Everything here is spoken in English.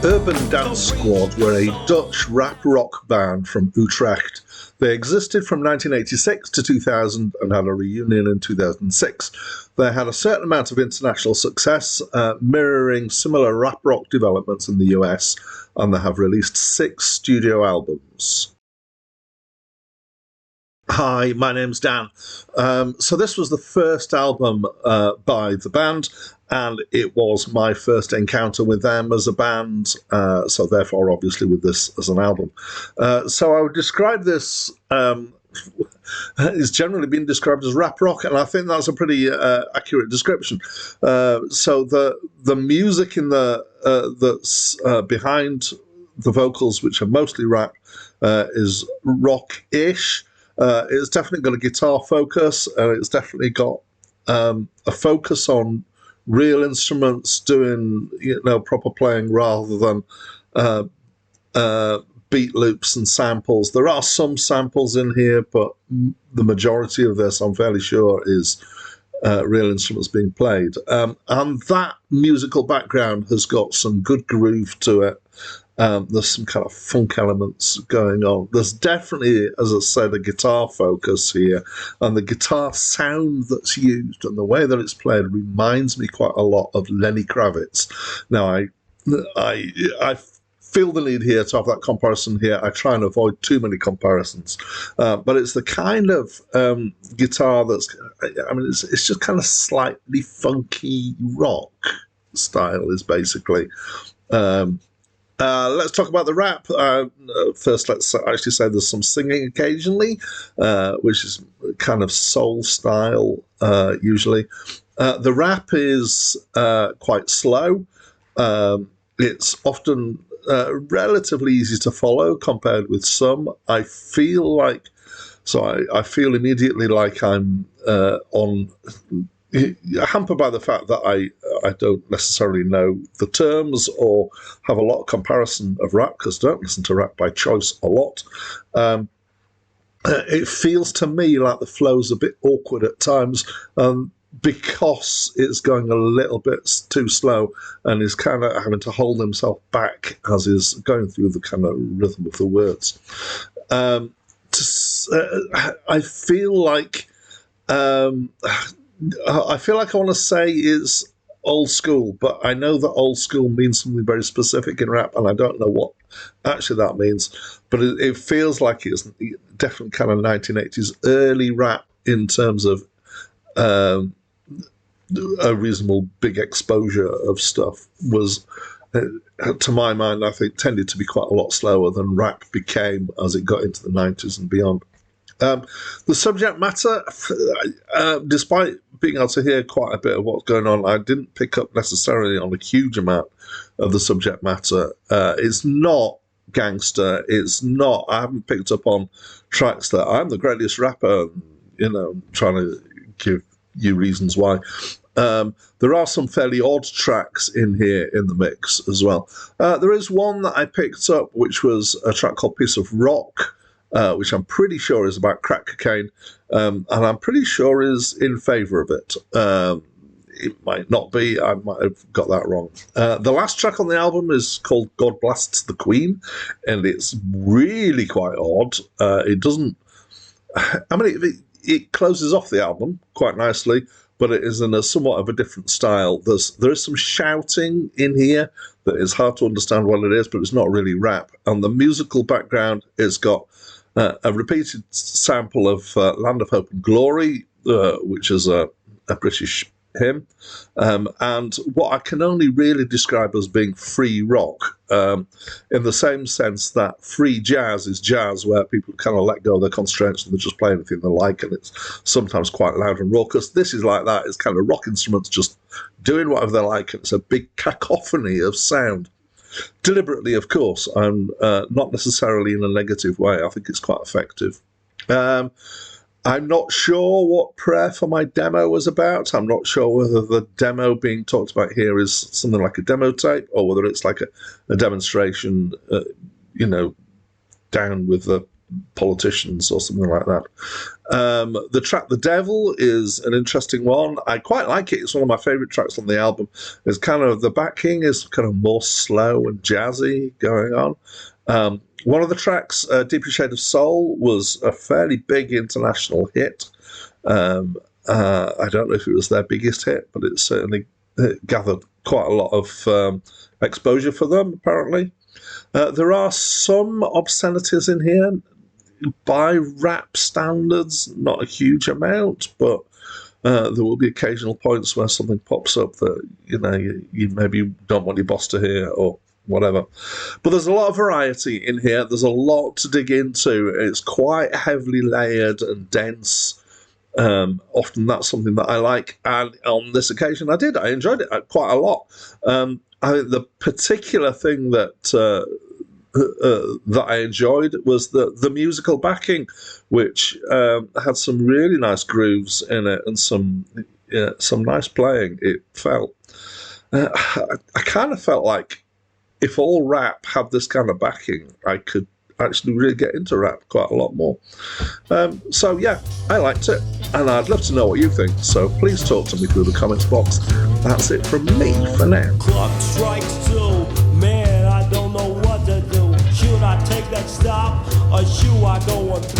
Urban Dance Squad were a Dutch rap rock band from Utrecht. They existed from 1986 to 2000 and had a reunion in 2006. They had a certain amount of international success, mirroring similar rap rock developments in the US, and they have released 6 studio albums. Hi, my name's Dan. So this was the first album by the band, and it was my first encounter with them as a band, so therefore obviously with this as an album. So I would describe this, it's generally been described as rap rock, and I think that's a pretty accurate description. So the music in that's behind the vocals, which are mostly rap, is rock-ish. It's definitely got a guitar focus, and it's definitely got a focus on real instruments doing, proper playing rather than beat loops and samples. There are some samples in here, but the majority of this, I'm fairly sure, is real instruments being played. And that musical background has got some good groove to it. There's some kind of funk elements going on. There's definitely, as I said, a guitar focus here, and the guitar sound that's used and the way that it's played reminds me quite a lot of Lenny Kravitz. Now, I feel the need here to have that comparison here. I try and avoid too many comparisons, but it's the kind of guitar that's, it's just kind of slightly funky rock style is basically. Let's talk about the rap. First, let's actually say there's some singing occasionally, which is kind of soul style usually. The rap is quite slow. It's often relatively easy to follow compared with some. I feel immediately like I'm hampered by the fact that I don't necessarily know the terms or have a lot of comparison of rap, because I don't listen to rap by choice a lot. It feels to me like the flow's a bit awkward at times, because it's going a little bit too slow and is kind of having to hold himself back as he's going through the kind of rhythm of the words. I feel like I want to say is old school, but I know that old school means something very specific in rap, and I don't know what actually that means. But it feels like it's definitely kind of 1980s early rap in terms of a reasonable big exposure of stuff was, to my mind, I think tended to be quite a lot slower than rap became as it got into the 90s and beyond. The subject matter, despite being able to hear quite a bit of what's going on, I didn't pick up necessarily on a huge amount of the subject matter. It's not gangster. It's not. I haven't picked up on tracks that I'm the greatest rapper, trying to give you reasons why. There are some fairly odd tracks in here in the mix as well. There is one that I picked up, which was a track called Piece of Rock, which I'm pretty sure is about crack cocaine, and I'm pretty sure is in favour of it. It might not be. I might have got that wrong. The last track on the album is called God Blasts the Queen, and it's really quite odd. It doesn't... it closes off the album quite nicely, but it is in a somewhat of a different style. There is some shouting in here that is hard to understand what it is, but it's not really rap. And the musical background has got a repeated sample of Land of Hope and Glory, which is a British hymn, and what I can only really describe as being free rock, in the same sense that free jazz is jazz, where people kind of let go of their constraints and they just play anything they like, and it's sometimes quite loud and raucous. This is like that. It's kind of rock instruments just doing whatever they like, and it's a big cacophony of sound. Deliberately, of course, and not necessarily in a negative way. I think it's quite effective. I'm not sure what Prayer for My Demo was about. I'm not sure whether the demo being talked about here is something like a demo tape, or whether it's like a demonstration, down with the politicians or something like that. The track "The Devil" is an interesting one. I quite like it. It's one of my favourite tracks on the album. It's kind of, the backing is kind of more slow and jazzy going on. One of the tracks, "Deeper Shade of Soul," was a fairly big international hit. I don't know if it was their biggest hit, but it certainly gathered quite a lot of exposure for them, apparently. There are some obscenities in here by rap standards, not a huge amount, but there will be occasional points where something pops up that you maybe don't want your boss to hear or whatever. But there's a lot of variety in here. There's a lot to dig into. It's quite heavily layered and dense. Often that's something that I like, and on this occasion I enjoyed it quite a lot. I think the particular thing that I enjoyed was the musical backing, which had some really nice grooves in it and some nice playing. It felt I kind of felt like if all rap had this kind of backing, I could actually really get into rap quite a lot more. So yeah, I liked it, and I'd love to know what you think, so please talk to me through the comments box. That's it from me for now. Clock strikes 2, man, I don't know what to do. Should I take that stop, or should I go on 3?